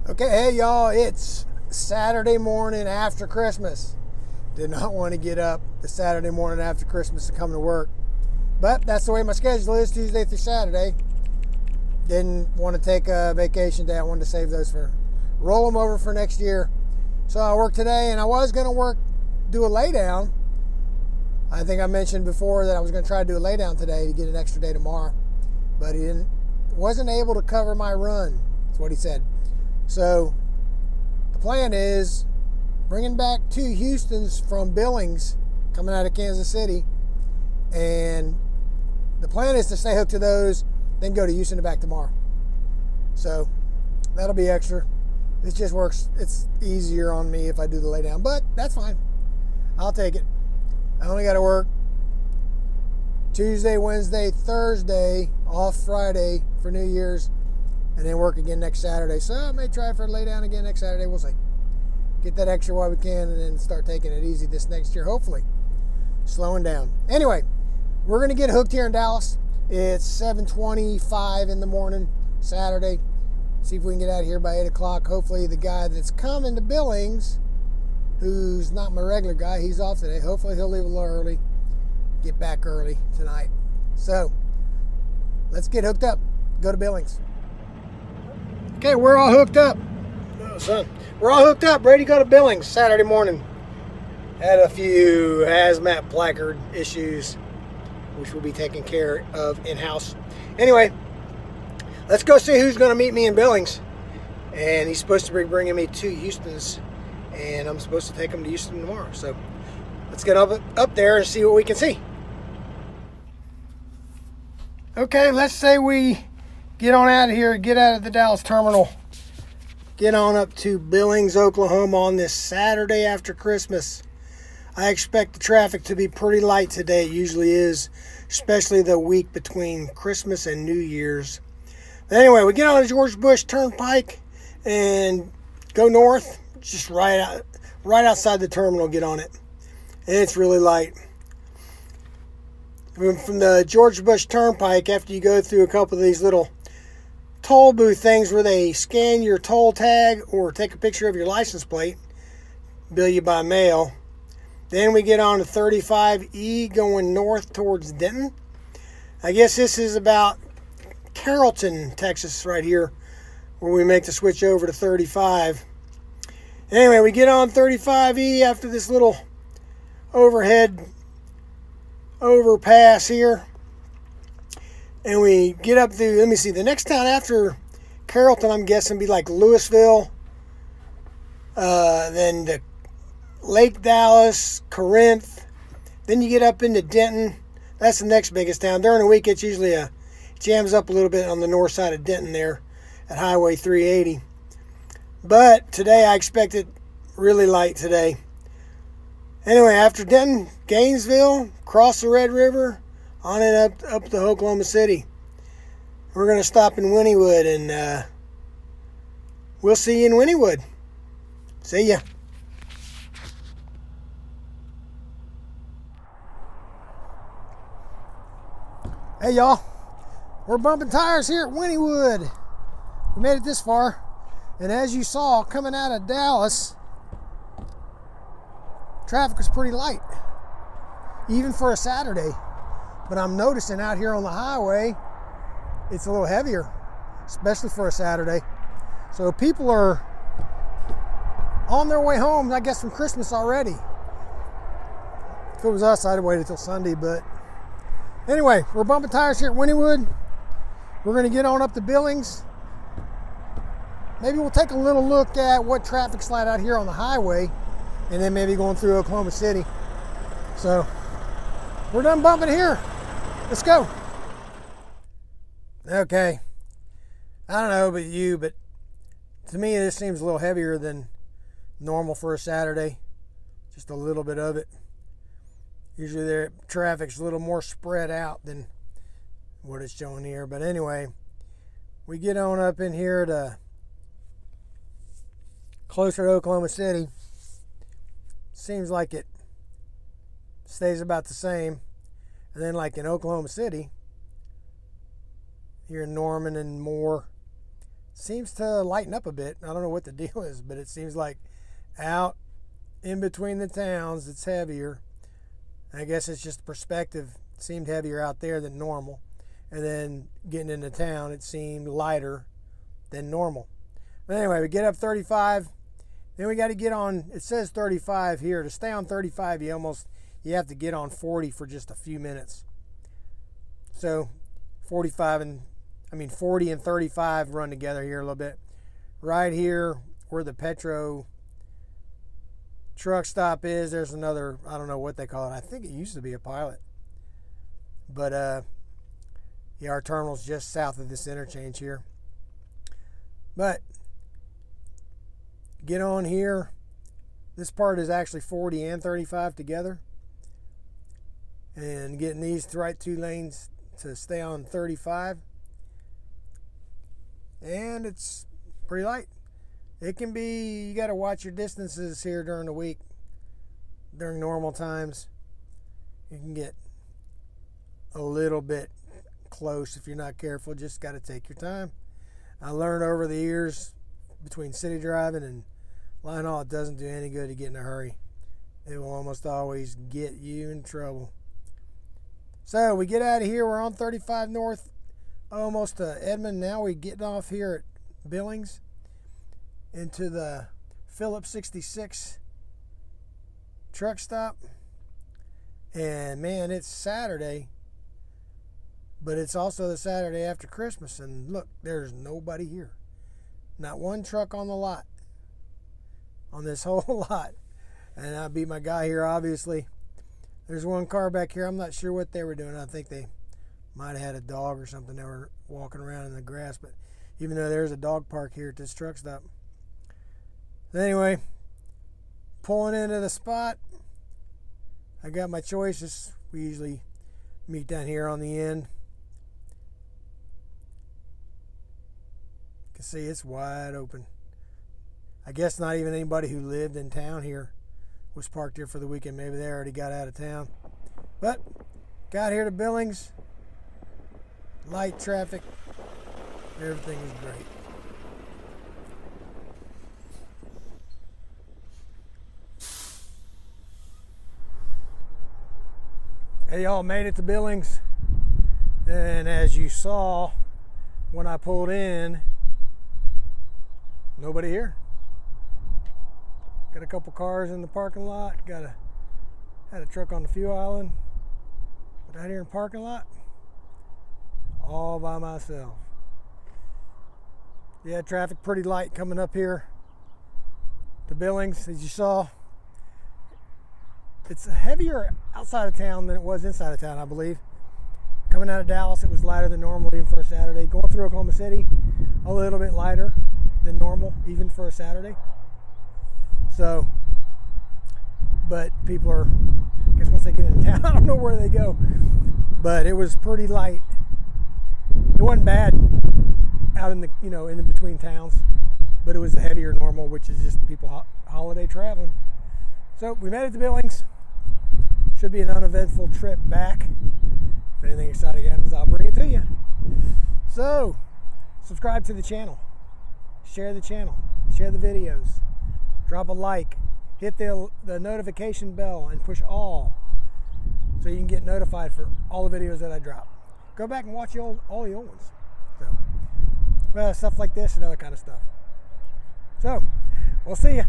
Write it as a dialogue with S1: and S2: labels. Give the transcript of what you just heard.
S1: Okay, hey y'all, it's Saturday morning after Christmas. Did not want to get up the Saturday morning after Christmas to come to work. But that's the way my schedule is, Tuesday through Saturday. Didn't want to take a vacation day. I wanted to save those roll them over for next year. So I worked today, and I was going to do a lay down. I think I mentioned before that I was going to try to do a lay down today to get an extra day tomorrow. But he wasn't able to cover my run. That's what he said. So the plan is bringing back 2 Houstons from Billings coming out of Kansas City. And the plan is to stay hooked to those, then go to Houston and back tomorrow. So that'll be extra. It just works. It's easier on me if I do the lay down, but that's fine. I'll take it. I only got to work Tuesday, Wednesday, Thursday, off Friday for New Year's, and then work again next Saturday. So I may try for a lay down again next Saturday. We'll see. Get that extra while we can, and then start taking it easy this next year, hopefully. Slowing down. Anyway, we're going to get hooked here in Dallas. It's 7:25 in the morning, Saturday. See if we can get out of here by 8 o'clock. Hopefully the guy that's coming to Billings, who's not my regular guy, he's off today. Hopefully he'll leave a little early, get back early tonight. So let's get hooked up. Go to Billings. Okay, we're all hooked up. Oh, son. We're all hooked up, ready to go to Billings Saturday morning. Had a few hazmat placard issues, which will be taken care of in-house. Anyway, let's go see who's going to meet me in Billings. And he's supposed to be bringing me 2 Houstons, and I'm supposed to take them to Houston tomorrow. So let's get up there and see what we can see. Okay, let's say we get on out of here, get out of the Dallas terminal, get on up to Billings, Oklahoma on this Saturday after Christmas. I expect the traffic to be pretty light today. It usually is, especially the week between Christmas and New Year's. But anyway, we get on the George Bush Turnpike and go north, just right outside the terminal, get on it. And it's really light. From the George Bush Turnpike, after you go through a couple of these little toll booth things where they scan your toll tag or take a picture of your license plate, bill you by mail. Then we get on to 35E going north towards Denton. I guess this is about Carrollton, Texas right here, where we make the switch over to 35. Anyway, we get on 35E after this little overpass here. And we get up through, let me see, the next town after Carrollton, I'm guessing, be like Louisville, then the Lake Dallas, Corinth. Then you get up into Denton. That's the next biggest town. During the week, it's usually jams up a little bit on the north side of Denton there at Highway 380. But today, I expect it really light today. Anyway, after Denton, Gainesville, cross the Red River, on and up to Oklahoma City. We're going to stop in Wynnewood, and we'll see you in Wynnewood. See ya. Hey y'all, we're bumping tires here at Wynnewood. We made it this far, and as you saw coming out of Dallas, traffic was pretty light, even for a Saturday. But I'm noticing out here on the highway, it's a little heavier, especially for a Saturday. So people are on their way home, I guess, from Christmas already. If it was us, I'd have waited till Sunday, but anyway, we're bumping tires here at Wynnewood. We're going to get on up to Billings. Maybe we'll take a little look at what traffic's like out here on the highway, and then maybe going through Oklahoma City. So we're done bumping here. Let's go. Okay. I don't know about you, but to me this seems a little heavier than normal for a Saturday. Just a little bit of it. Usually their traffic's a little more spread out than what it's showing here. But anyway, we get on up in here to closer to Oklahoma City. Seems like it stays about the same. And then like in Oklahoma City, here in Norman and Moore, seems to lighten up a bit. I don't know what the deal is, but it seems like out in between the towns it's heavier. I guess it's just perspective. It seemed heavier out there than normal. And then getting into town, it seemed lighter than normal. But anyway, we get up 35. Then we got to get on, it says 35 here. To stay on 35, you have to get on 40 for just a few minutes. So 40 and 35 run together here a little bit. Right here where the Petro truck stop is, there's another, I don't know what they call it. I think it used to be a Pilot. But yeah, our terminal's just south of this interchange here. But get on here. This part is actually 40 and 35 together. And getting these right two lanes to stay on 35. And it's pretty light. It can be, you got to watch your distances here during the week. During normal times, you can get a little bit close if you're not careful. Just got to take your time. I learned over the years between city driving and line haul, it doesn't do any good to get in a hurry. It will almost always get you in trouble. So we get out of here. We're on 35 North, almost to Edmond. Now we're getting off here at Billings into the Phillips 66 truck stop. And man, it's Saturday, but it's also the Saturday after Christmas. And look, there's nobody here. Not one truck on the lot, on this whole lot. And I beat my guy here, obviously. There's one car back here. I'm not sure what they were doing. I think they might have had a dog or something. They were walking around in the grass. But even though there's a dog park here at this truck stop. Anyway, pulling into the spot. I got my choices. We usually meet down here on the end. You can see it's wide open. I guess not even anybody who lived in town here was parked here for the weekend. Maybe they already got out of town. But got here to Billings. Light traffic. Everything is great. Hey, y'all, made it to Billings. And as you saw when I pulled in, nobody here. Got a couple cars in the parking lot. Had a truck on the fuel island. But out here in the parking lot, all by myself. Yeah, traffic pretty light coming up here to Billings, as you saw. It's heavier outside of town than it was inside of town, I believe. Coming out of Dallas, it was lighter than normal, even for a Saturday. Going through Oklahoma City, a little bit lighter than normal, even for a Saturday. So, but people are, I guess once they get into town, I don't know where they go. But it was pretty light. It wasn't bad out in the, in between towns. But it was heavier than normal, which is just people holiday traveling. So we made it to Billings. Should be an uneventful trip back. If anything exciting happens, I'll bring it to you. So, subscribe to the channel. Share the channel. Share the videos. Drop a like. Hit the notification bell and push all so you can get notified for all the videos that I drop. Go back and watch all the old ones. So, stuff like this and other kind of stuff. So, we'll see you.